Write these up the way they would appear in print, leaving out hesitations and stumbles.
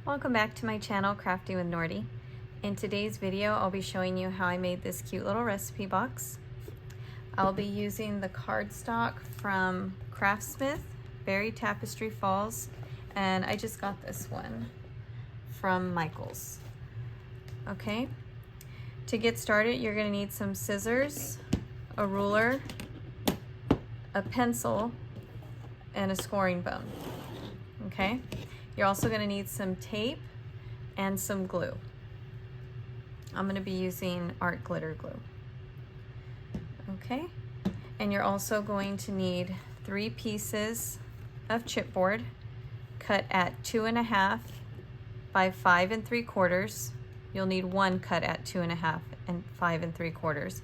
Welcome back to my channel, Crafting with Nordy. In today's video, I'll be showing you how I made this cute little recipe box. I'll be using the cardstock from Craftsmith, Berry Tapestry Falls, and I just got this one from Michael's. Okay, to get started, you're gonna need some scissors, a ruler, a pencil, and a scoring bone. Okay, you're also going to need some tape and some glue. I'm going to be using art glitter glue. Okay, and you're also going to need 3 pieces of chipboard cut at 2.5 by 5 3/4. You'll need 1 cut at 2.5 and 5 3/4,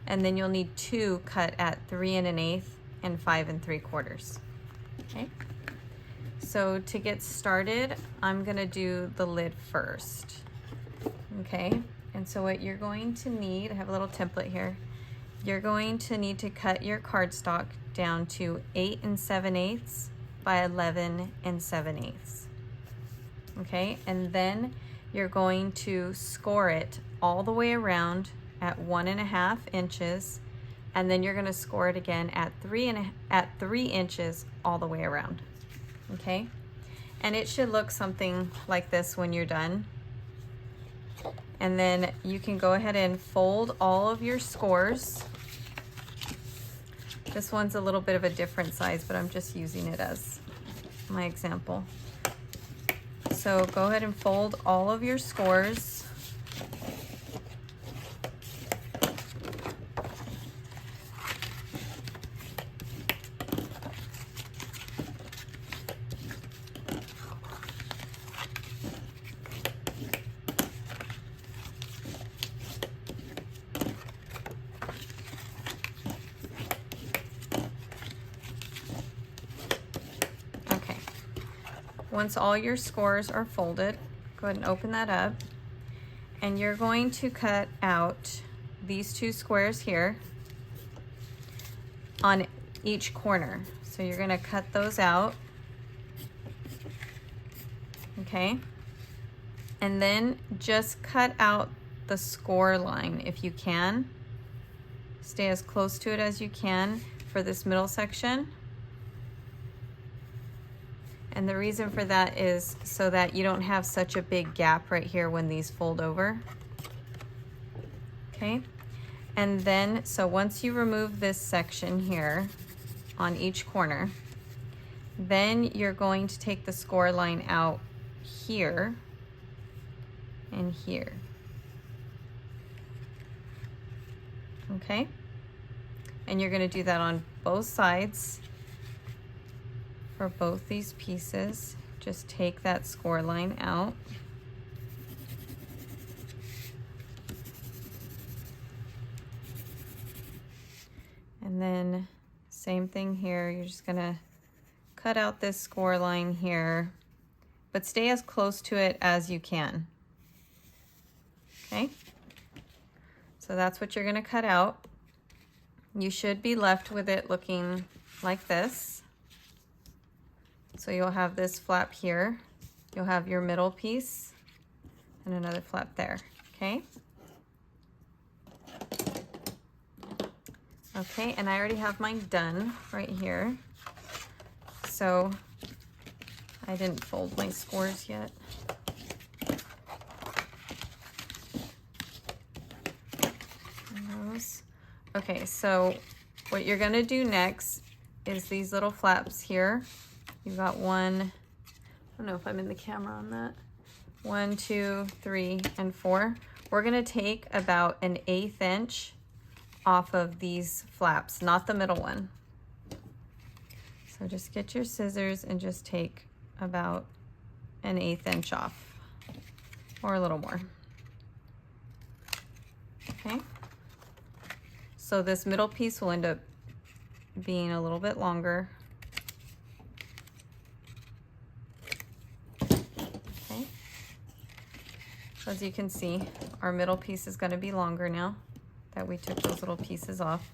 and then you'll need 2 cut at 3 1/8 and 5 3/4. Okay, so to get started, I'm gonna do the lid first. Okay, and so what you're going to need, I have a little template here. You're going to need to cut your cardstock down to 8 7/8 by 11 7/8. Okay, and then you're going to score it all the way around at 1.5 inches, and then you're going to score it again at 3 inches all the way around. Okay, and it should look something like this when you're done. And then you can go ahead and fold all of your scores. This one's a little bit of a different size, but I'm just using it as my example. So go ahead and fold all of your scores. Once all your scores are folded, go ahead and open that up, and you're going to cut out these 2 squares here on each corner. So you're going to cut those out. Okay, and then just cut out the score line if you can. Stay as close to it as you can for this middle section. And the reason for that is so that you don't have such a big gap right here when these fold over. Okay, and then so once you remove this section here on each corner, then you're going to take the score line out here and here. Okay, and you're going to do that on both sides. For both these pieces, just take that score line out. And then same thing here, you're just gonna cut out this score line here, but stay as close to it as you can. Okay, so that's what you're gonna cut out. You should be left with it looking like this. So you'll have this flap here, you'll have your middle piece, and another flap there, okay? Okay, and I already have mine done right here. So I didn't fold my scores yet. And those. Okay, so what you're gonna do next is these little flaps here. You've got 1, I don't know if I'm in the camera on that, 1, 2, 3, and 4. We're gonna take about 1/8 inch off of these flaps, not the middle one. So just get your scissors and just take about 1/8 inch off, or a little more. Okay, so this middle piece will end up being a little bit longer. As you can see, our middle piece is going to be longer now that we took those little pieces off.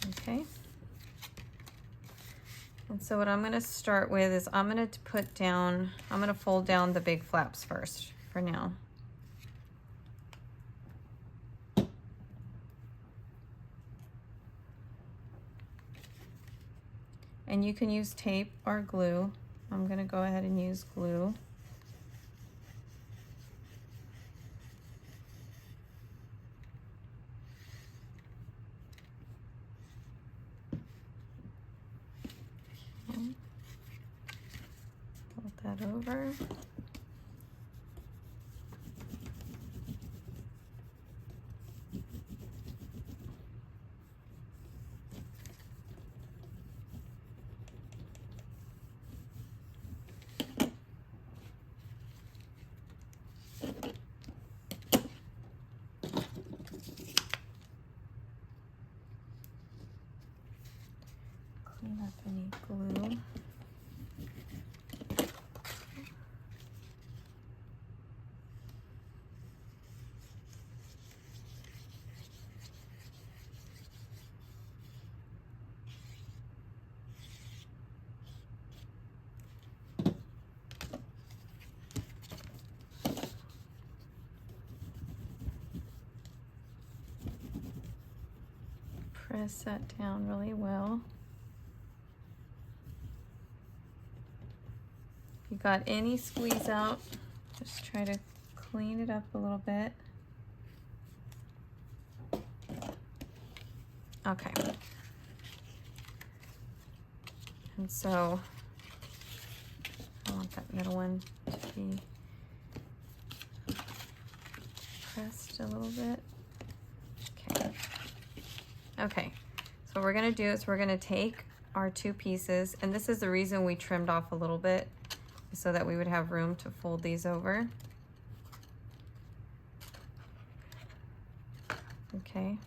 Okay, and And so what I'm gonna start with is I'm gonna fold down the big flaps first for now. And you can use tape or glue. I'm gonna go ahead and use glue. Okay. Fold that over. Clean up any glue. Press that down really well. If you got any squeeze out, just try to clean it up a little bit. Okay. And so I want that middle one to be pressed a little bit. Okay. Okay, so what we're gonna do is we're gonna take our two pieces, and this is the reason we trimmed off a little bit, so that we would have room to fold these over. Okay.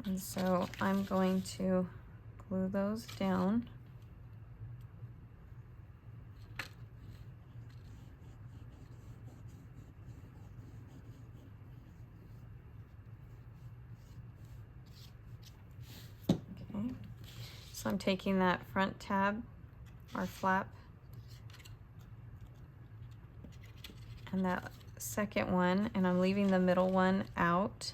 And so I'm going to glue those down. Okay. So I'm taking that front tab or flap and that second one, and I'm leaving the middle one out.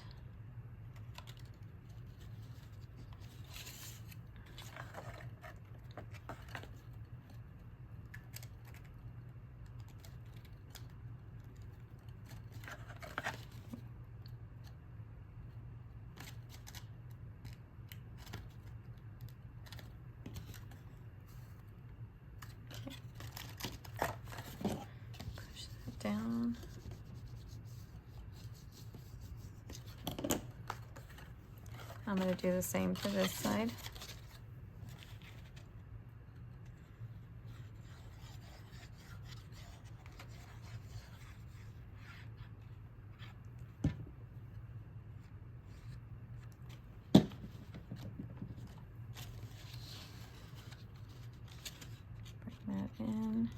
Down. I'm going to do the same for this side. Bring that in.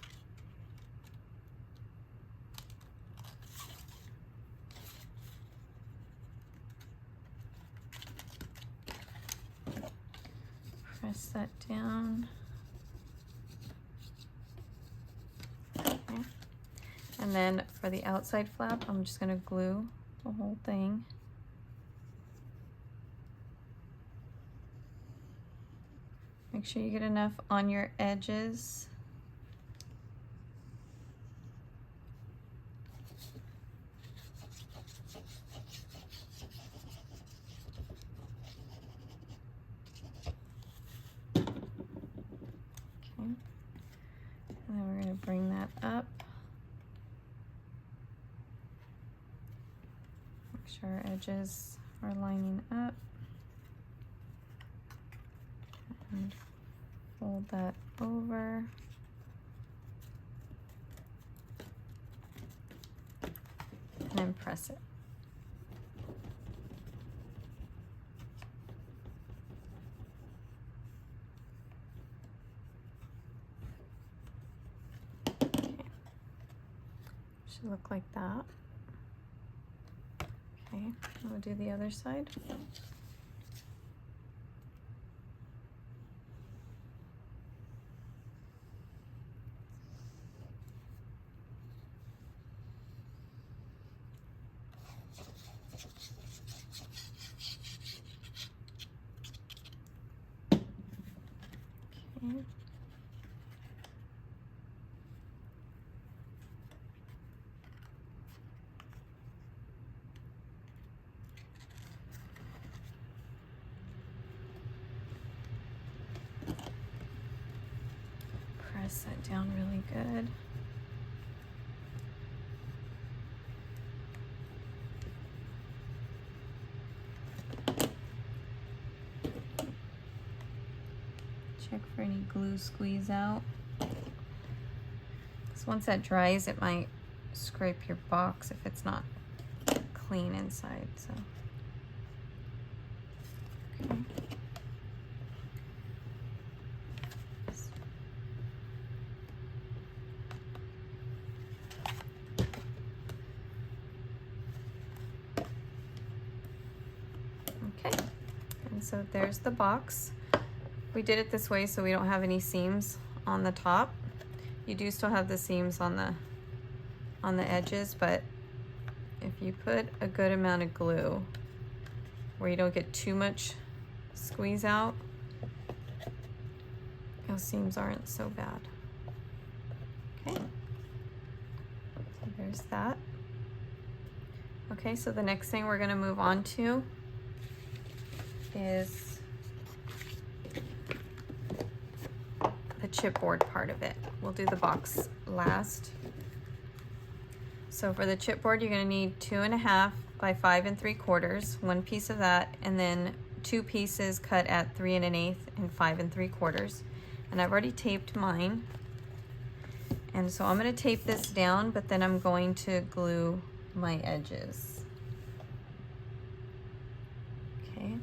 Press that down. Okay. And then for the outside flap, I'm just going to glue the whole thing. Make sure you get enough on your edges. And then we're going to bring that up. Make sure our edges are lining up. And fold that over. And then press it. Should look like that. Okay, I'm gonna do the other side. press that down really good. Check for any glue squeeze out. Because once that dries, it might scrape your box if it's not clean inside. So, okay. Okay, and so there's the box. We did it this way so we don't have any seams on the top. You do still have the seams on the edges, but if you put a good amount of glue where you don't get too much squeeze out, those seams aren't so bad. Okay, so there's that. Okay, so the next thing we're going to move on to is the chipboard part of it. We'll do the box last. So for the chipboard, you're going to need 2.5 by 5 3/4, one piece of that, and then 2 pieces cut at 3 1/8 and 5 3/4. And I've already taped mine. And so I'm going to tape this down, but then I'm going to glue my edges. Okay.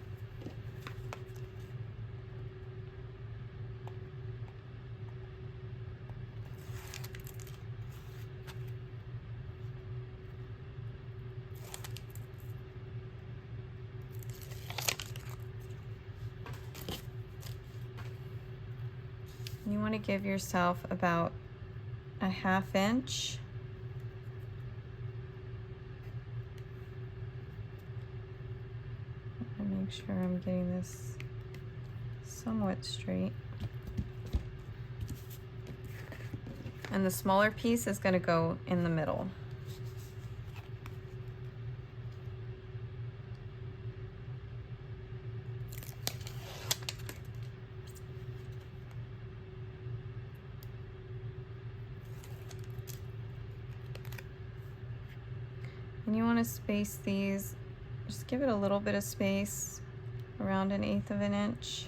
You want to give yourself about a 1/2 inch. I'm gonna make sure I'm getting this somewhat straight. And the smaller piece is going to go in the middle. And you want to space these, just give it a little bit of space, around 1/8 of an inch.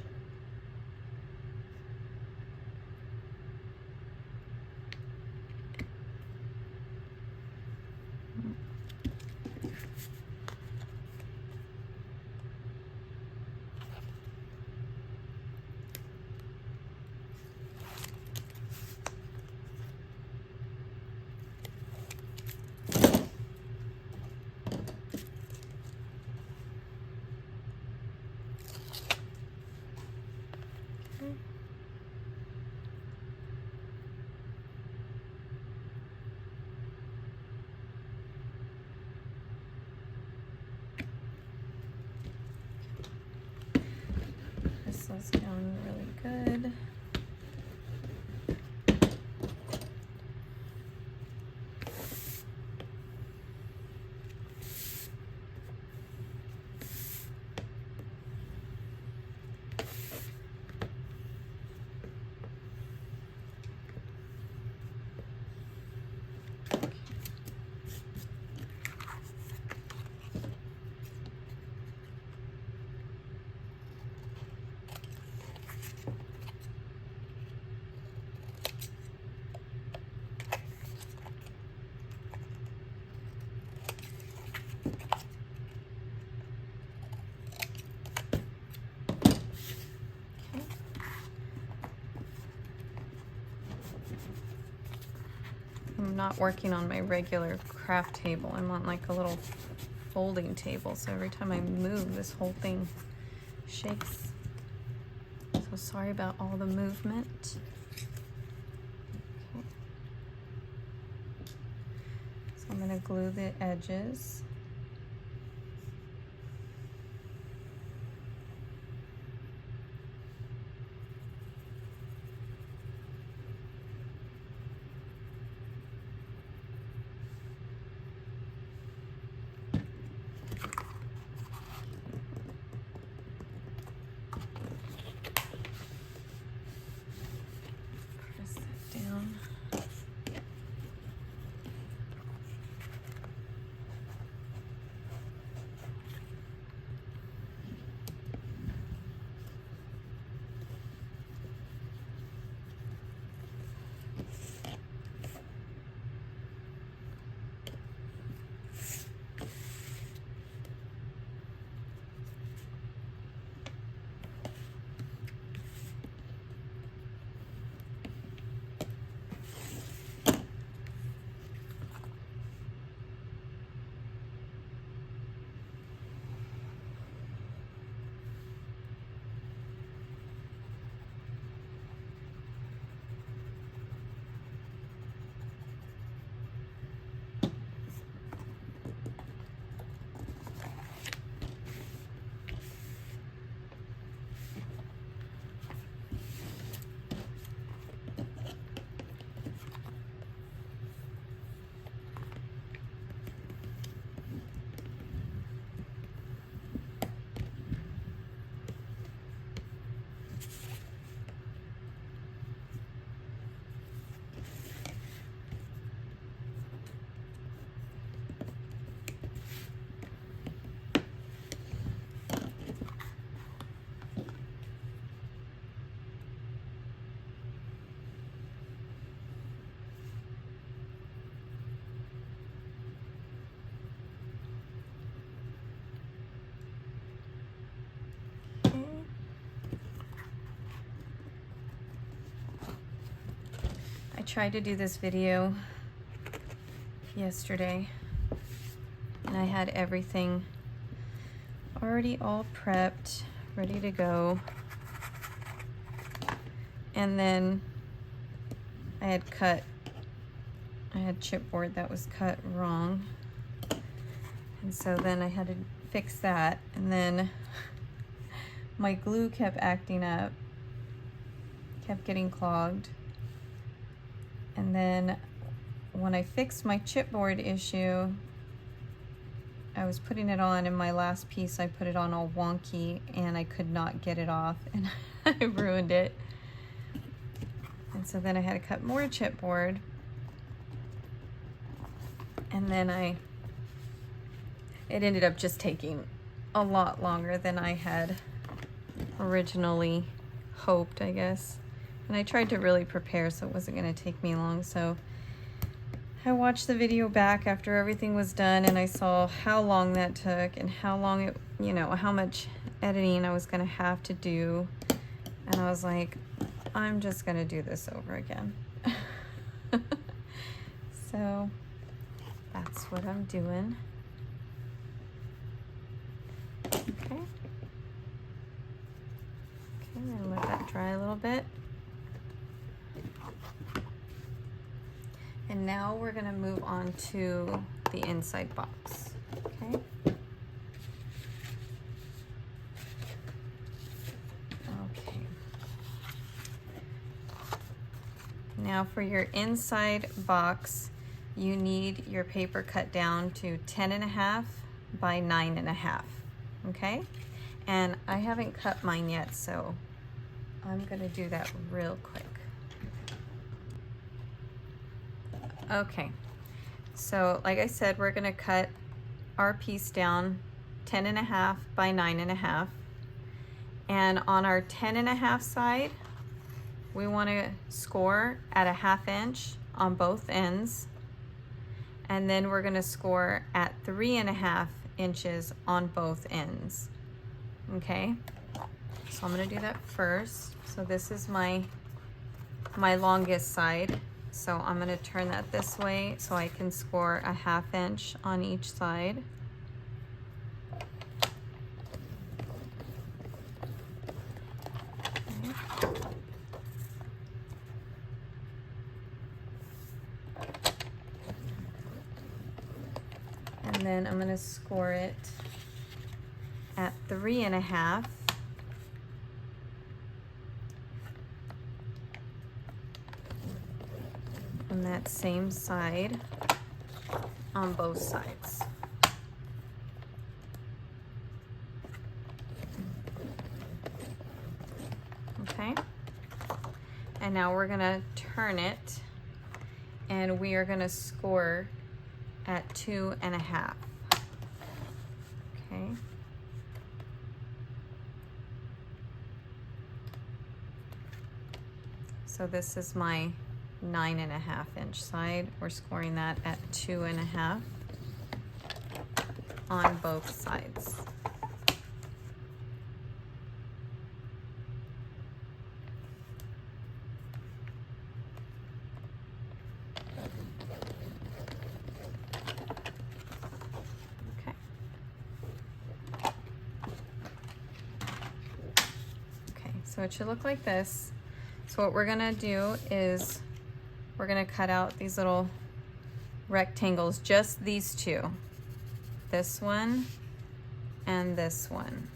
This down really good. I'm not working on my regular craft table. I'm on like a little folding table, so every time I move, this whole thing shakes. So sorry about all the movement. Okay. So I'm going to glue the edges. tried to do this video yesterday and I had everything already all prepped, ready to go. And then I had chipboard that was cut wrong. And so then I had to fix that. And then my glue kept acting up, kept getting clogged. And then when I fixed my chipboard issue, I was putting it on, and my last piece I put it on all wonky and I could not get it off and I ruined it. And so then I had to cut more chipboard, and then it ended up just taking a lot longer than I had originally hoped, I guess. And I tried to really prepare so it wasn't going to take me long. So I watched the video back after everything was done, and I saw how long that took and how long it, you know, how much editing I was going to have to do. And I was like, I'm just going to do this over again. So that's what I'm doing. Okay. Okay, I'm gonna let that dry a little bit. And now we're gonna move on to the inside box, okay? Okay. Now for your inside box, you need your paper cut down to 10.5 by 9.5, okay? And I haven't cut mine yet, so I'm gonna do that real quick. Okay, so like I said, we're gonna cut our piece down 10.5 by 9.5. And on our 10.5 side, we wanna score at a 1/2 inch on both ends. And then we're gonna score at 3.5 inches on both ends, okay? So I'm gonna do that first. So this is my longest side. So I'm gonna turn that this way so I can score a 1/2 inch on each side. Okay. And then I'm gonna score it at 3.5. On that same side on both sides. Okay, and now we're gonna turn it, and we are gonna score at 2.5. Okay. So this is my 9.5 inch side. We're scoring that at 2.5 on both sides. Okay. Okay, so it should look like this. So what we're gonna do is we're gonna cut out these little rectangles, just these two. This one and this one.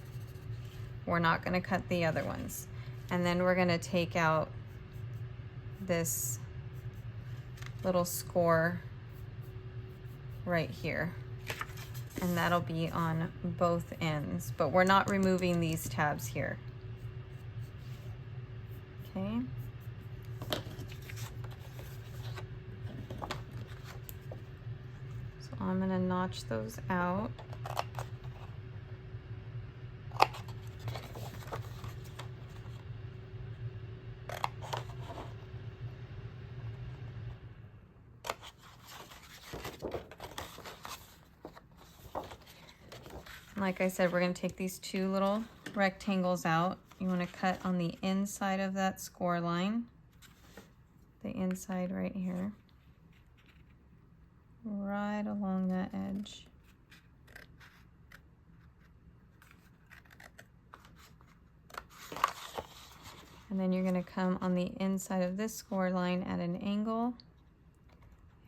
We're not gonna cut the other ones. And then we're gonna take out this little score right here. And that'll be on both ends, but we're not removing these tabs here. Okay. I'm gonna notch those out. Like I said, we're gonna take these two little rectangles out. You wanna cut on the inside of that score line. the inside right here, right along that edge. And then you're going to come on the inside of this score line at an angle,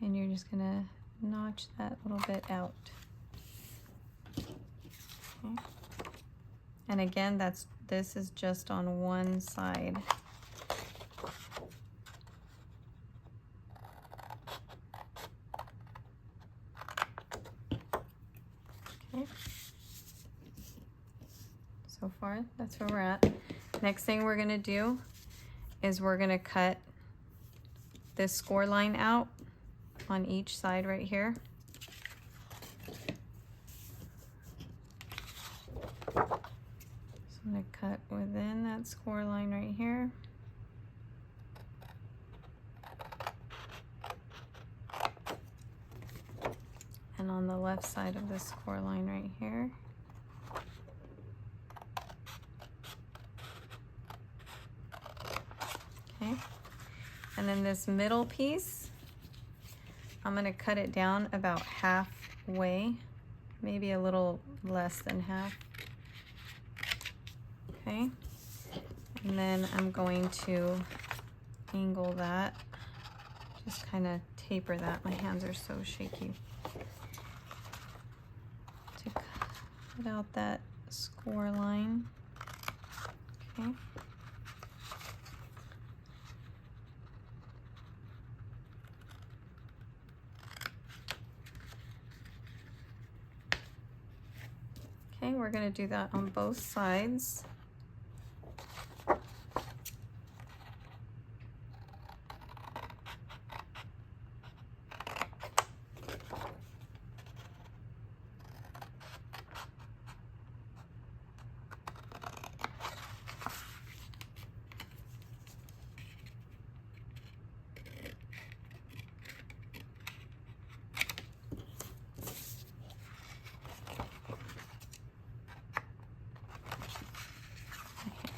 and you're just going to notch that little bit out. Okay. And again, this is just on one side. Okay. So far, that's where we're at. Next thing we're gonna do is we're gonna cut this score line out on each side right here. So I'm gonna cut within that score line right here. And on the left side of this score line right here. Okay, and then this middle piece, I'm going to cut it down about halfway, maybe a little less than half. Okay, and then I'm going to angle that, just kind of taper that. My hands are so shaky. To cut out that score line. Okay. Okay, we're going to do that on both sides.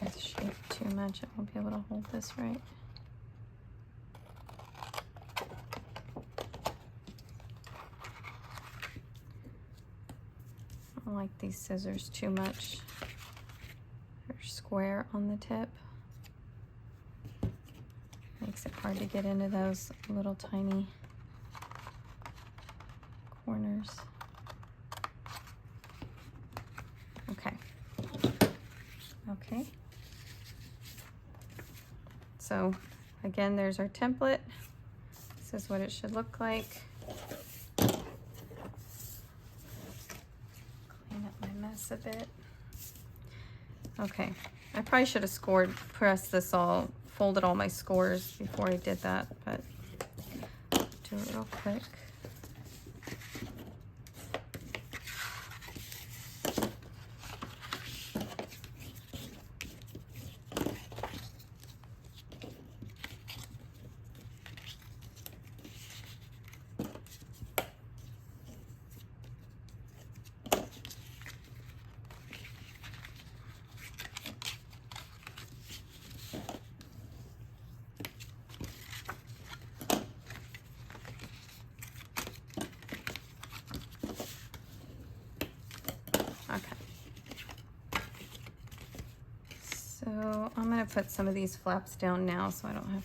It's shaped too much, I won't be able to hold this right. I don't like these scissors too much. They're square on the tip. Makes it hard to get into those little tiny corners. Okay. Okay. So again, there's our template. This is what it should look like. Clean up my mess a bit. Okay, I probably should have pressed this all, folded all my scores before I did that, but do it real quick. So I'm going to put some of these flaps down now so I don't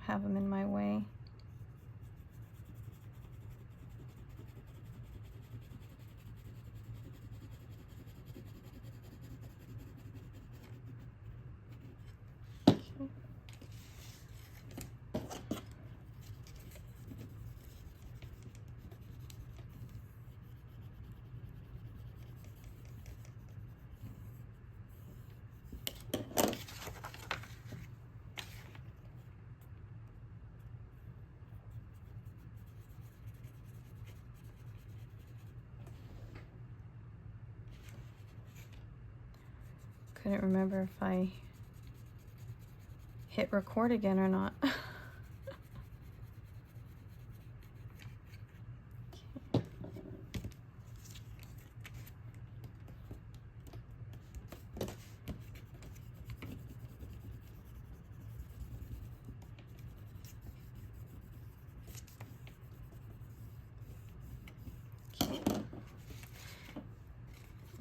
have them in my way. Couldn't remember if I hit record again or not.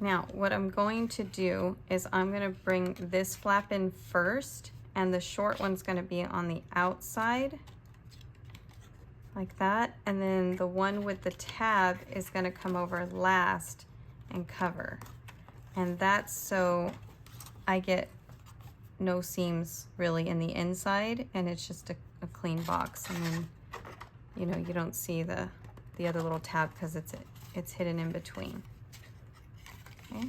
Now, what I'm going to do is I'm gonna bring this flap in first, and the short one's gonna be on the outside, like that, and then the one with the tab is gonna come over last and cover. And that's so I get no seams really in the inside, and it's just a clean box. And then, you know, you don't see the other little tab because it's hidden in between. Okay.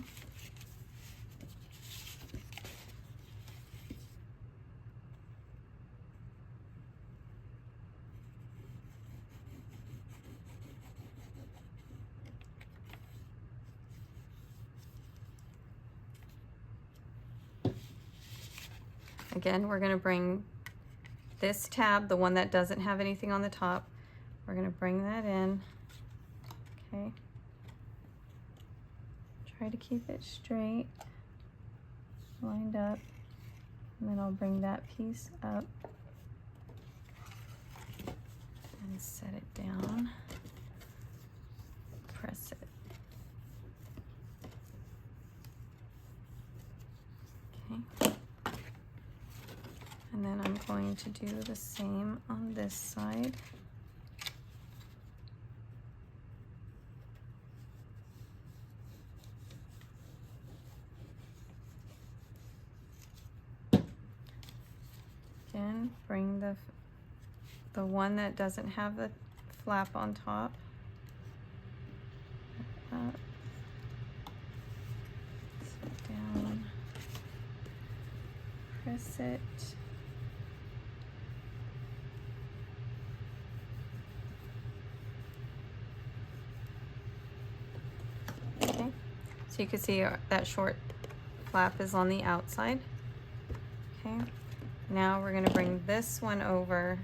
Again, we're going to bring this tab, the one that doesn't have anything on the top, we're going to bring that in. Okay. Try to keep it straight, lined up, and then I'll bring that piece up and set it down, press it. Okay. And then I'm going to do the same on this side. Again, bring the one that doesn't have the flap on top up, sit down, press it. Okay, so you can see that short flap is on the outside. Okay. Now we're going to bring this one over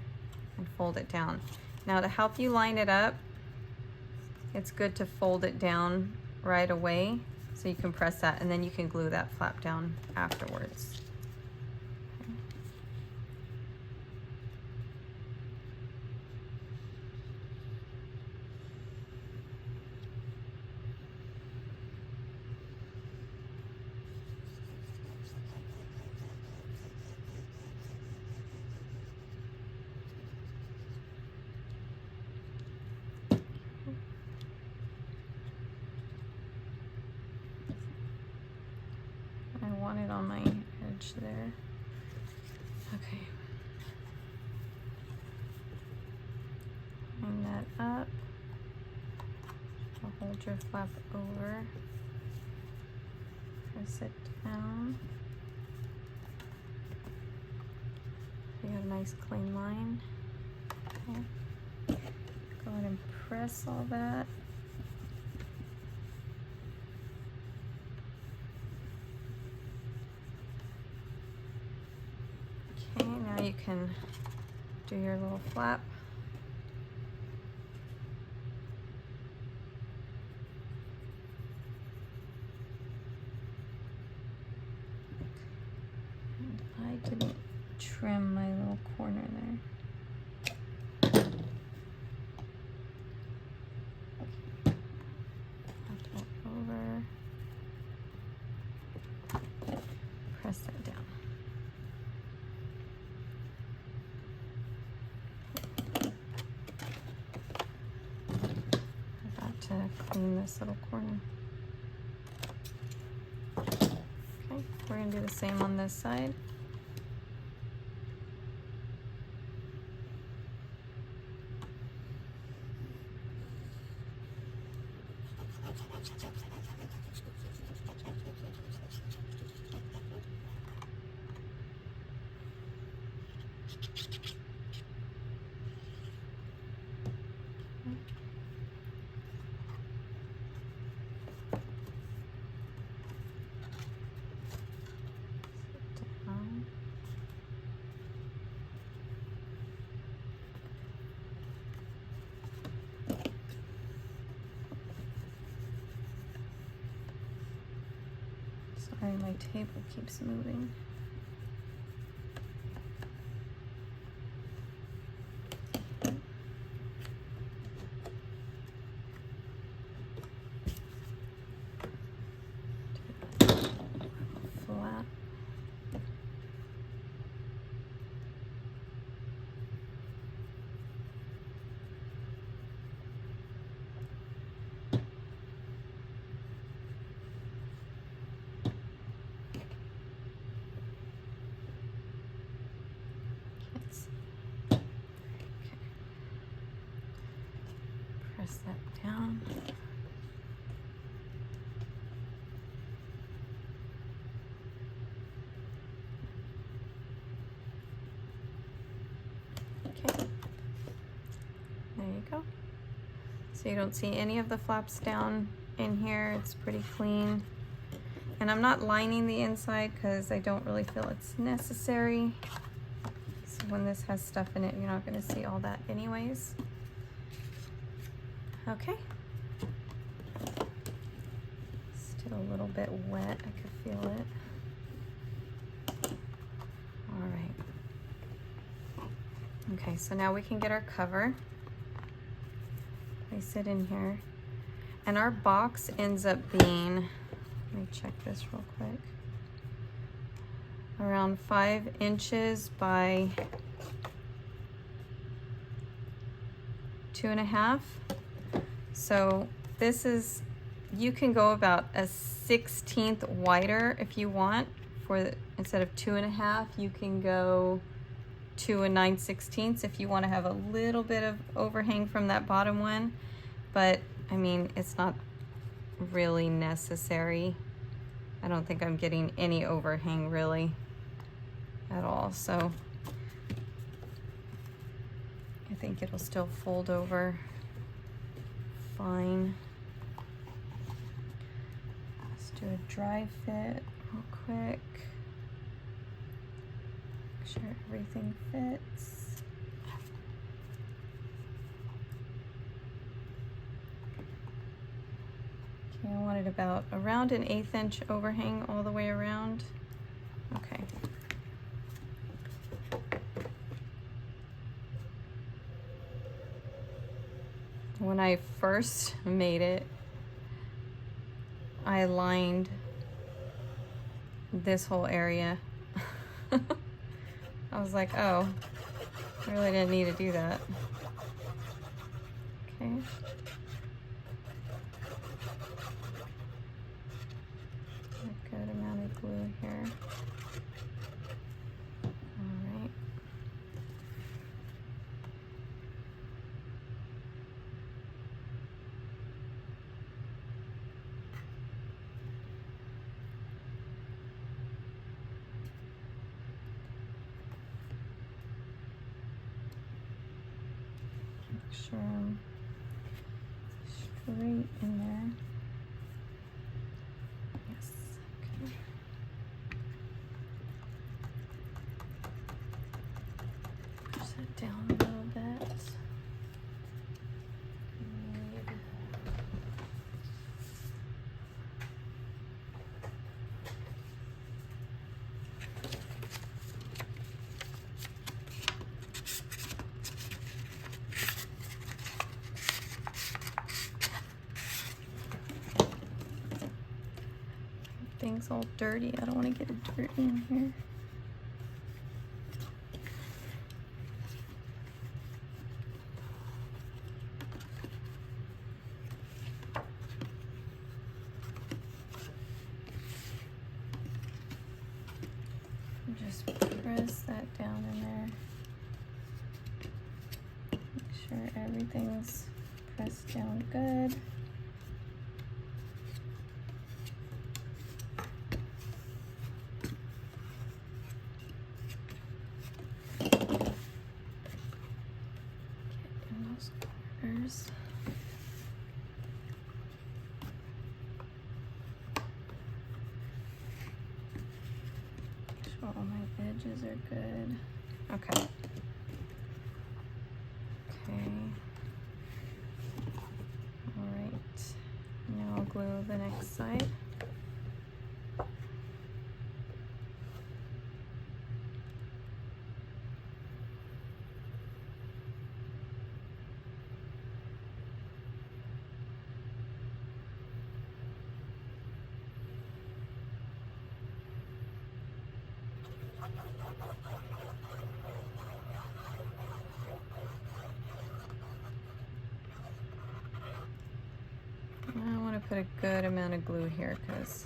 and fold it down. Now to help you line it up, it's good to fold it down right away so you can press that, and then you can glue that flap down afterwards. I want it on my edge there. Okay. Line that up. I'll hold your flap over. Press it down. You got a nice clean line. Okay. Go ahead and press all that. Now you can do your little flap. And I didn't trim my little corner there. Flap that over. Press that down. To clean this little corner. Okay, we're going to do the same on this side. Sorry, my table keeps moving. Press that down. Okay, there you go. So you don't see any of the flaps down in here. It's pretty clean. And I'm not lining the inside because I don't really feel it's necessary. So when this has stuff in it, you're not going to see all that anyways. Okay. Still a little bit wet. I could feel it. All right. Okay, so now we can get our cover. Place it in here. And our box ends up being, let me check this real quick, around 5 inches by 2.5. So this is, you can go about a 1/16 wider if you want. Instead of 2.5, you can go 2 9/16 if you want to have a little bit of overhang from that bottom one. But I mean, it's not really necessary. I don't think I'm getting any overhang really at all. So I think it'll still fold over fine. Let's do a dry fit real quick. Make sure everything fits. Okay, I wanted about around an 1/8 inch overhang all the way around. Okay. When I first made it, I lined this whole area. I was like, oh, I really didn't need to do that. Okay. A good amount of glue here. All right. Make sure I'm straight in there. Yes, okay. Push that down a little bit. Things all dirty. I don't want to get dirt in here. Just press that down in there. Make sure everything's pressed down good. All my edges are good. Okay. Okay. All right. Now I'll glue the next side. I want to put a good amount of glue here because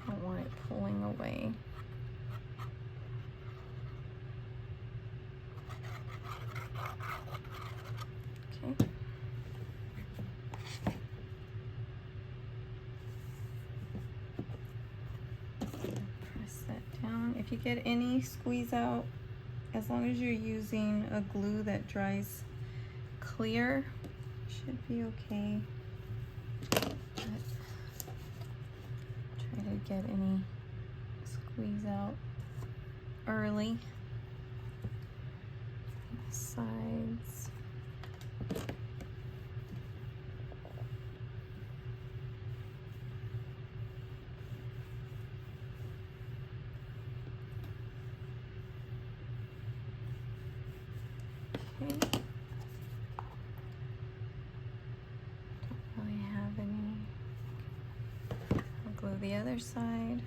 I don't want it pulling away. get any squeeze out, as long as you're using a glue that dries clear, should be okay. But try to get any squeeze out early. Sides. Okay. Don't really have any. I'll glue the other side.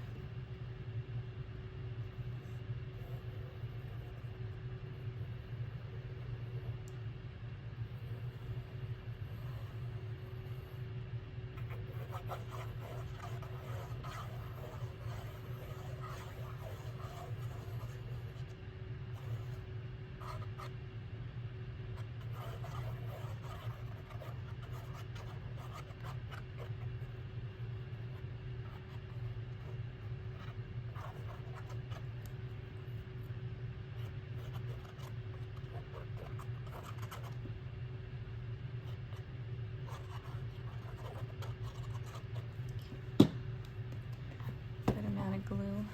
Glue.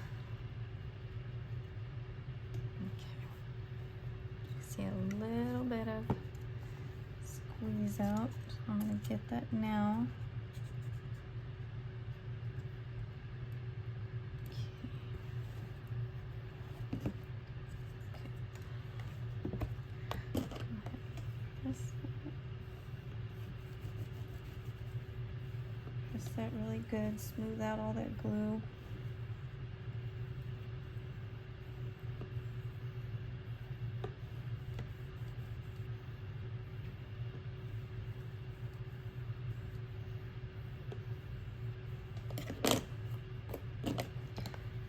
Okay. See a little bit of squeeze out, so I'm going to get that now. Press that really good, smooth out all that glue.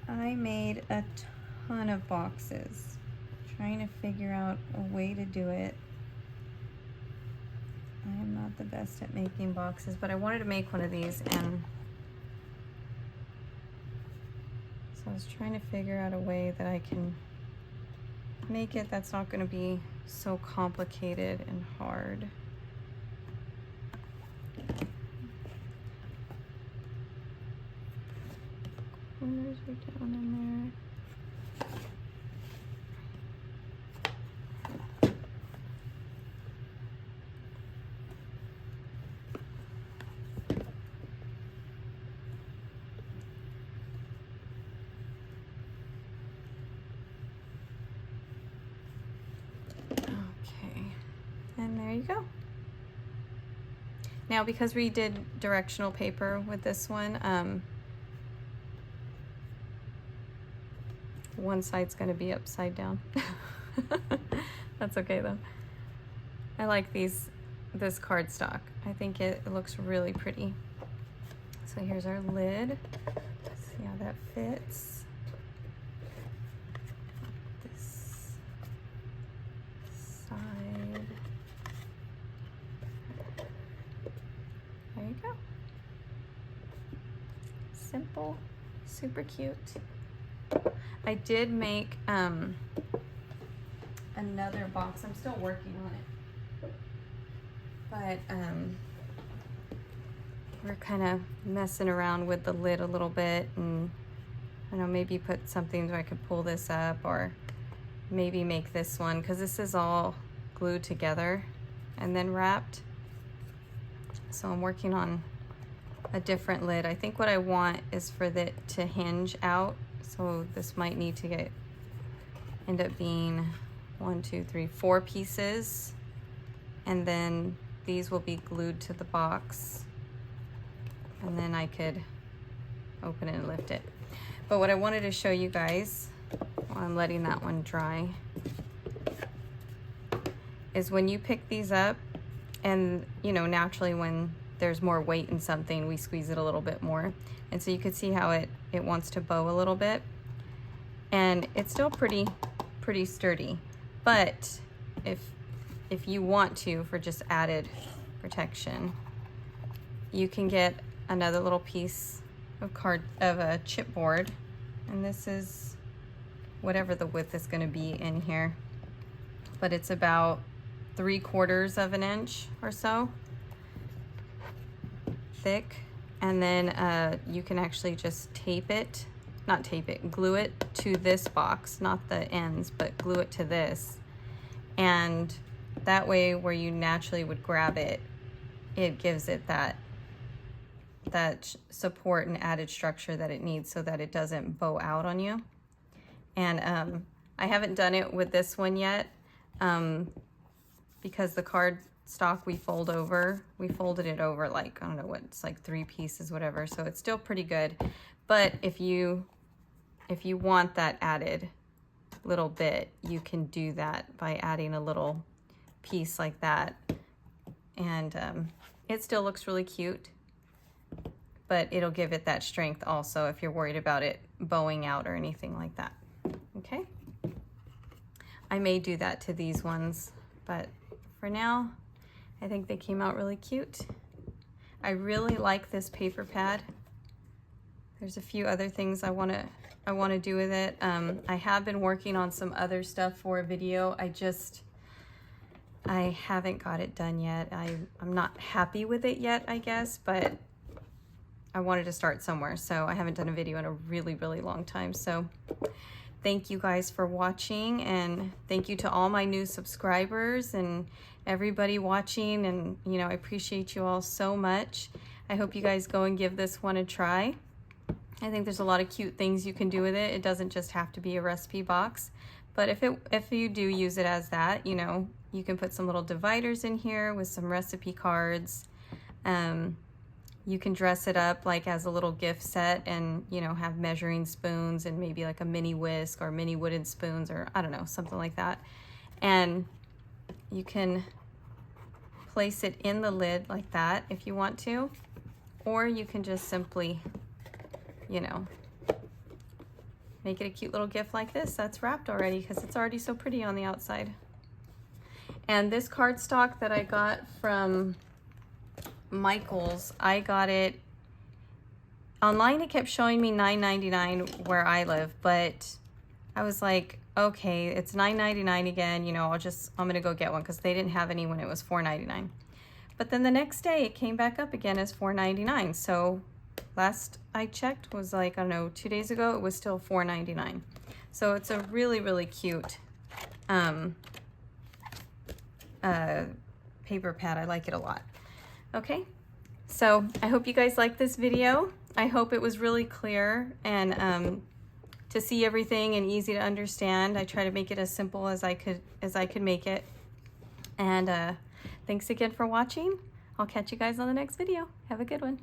I made a ton of boxes, trying to figure out a way to do it. I am not the best at making boxes, but I wanted to make one of these, and so I was trying to figure out a way that I can make it that's not going to be so complicated and hard. Corners are down in there. Okay, and there you go. Now, because we did directional paper with this one, one side's going to be upside down. That's okay though. I like this cardstock. I think it looks really pretty. So here's our lid. Let's see how that fits. This side. There you go. Simple, super cute. I did make another box. I'm still working on it, but we're kind of messing around with the lid a little bit, and I don't know, maybe put something so I could pull this up, or maybe make this one, because this is all glued together and then wrapped. So I'm working on a different lid. I think what I want is for it to hinge out. So this might need to end up being 1, 2, 3, 4 pieces, and then these will be glued to the box, and then I could open it and lift it. But what I wanted to show you guys while I'm letting that one dry is when you pick these up, and you know, naturally when there's more weight in something, we squeeze it a little bit more. And so you could see how it wants to bow a little bit. And it's still pretty sturdy. But if you want to, for just added protection, you can get another little piece of a chipboard. And this is whatever the width is going to be in here, but it's about 3/4 of an inch or so thick. And then you can actually just glue it to this box, not the ends, but glue it to this. And that way, where you naturally would grab it, it gives it that support and added structure that it needs so that it doesn't bow out on you. And I haven't done it with this one yet because the cardstock we folded it over like, I don't know what, it's like 3 pieces, whatever. So it's still pretty good. But if you want that added little bit, you can do that by adding a little piece like that. And it still looks really cute, but it'll give it that strength also if you're worried about it bowing out or anything like that. Okay, I may do that to these ones, but for now I think they came out really cute. I really like this paper pad. There's a few other things I want to do with it. I have been working on some other stuff for a video. I haven't got it done yet. I'm not happy with it yet, I guess, but I wanted to start somewhere, so I haven't done a video in a really, really long time. So thank you guys for watching, and thank you to all my new subscribers and everybody watching, and I appreciate you all so much. I hope you guys go and give this one a try. I think there's a lot of cute things you can do with it. It doesn't just have to be a recipe box, but if you do use it as that, you can put some little dividers in here with some recipe cards. You can dress it up like as a little gift set and, have measuring spoons and maybe like a mini whisk or mini wooden spoons, or I don't know, something like that. And you can place it in the lid like that if you want to, or you can just simply, make it a cute little gift like this that's wrapped already, because it's already so pretty on the outside. And this cardstock that I got from Michael's, I got it online. It kept showing me $9.99 where I live, but I was like, okay, it's $9.99 again, I'm gonna go get one, because they didn't have any when it was $4.99. But then the next day it came back up again as $4.99. So last I checked was like, I don't know, 2 days ago, it was still $4.99. So it's a really, really cute paper pad. I like it a lot. Okay, so I hope you guys liked this video. I hope it was really clear and to see everything and easy to understand. I try to make it as simple as I could make it. And thanks again for watching. I'll catch you guys on the next video. Have a good one.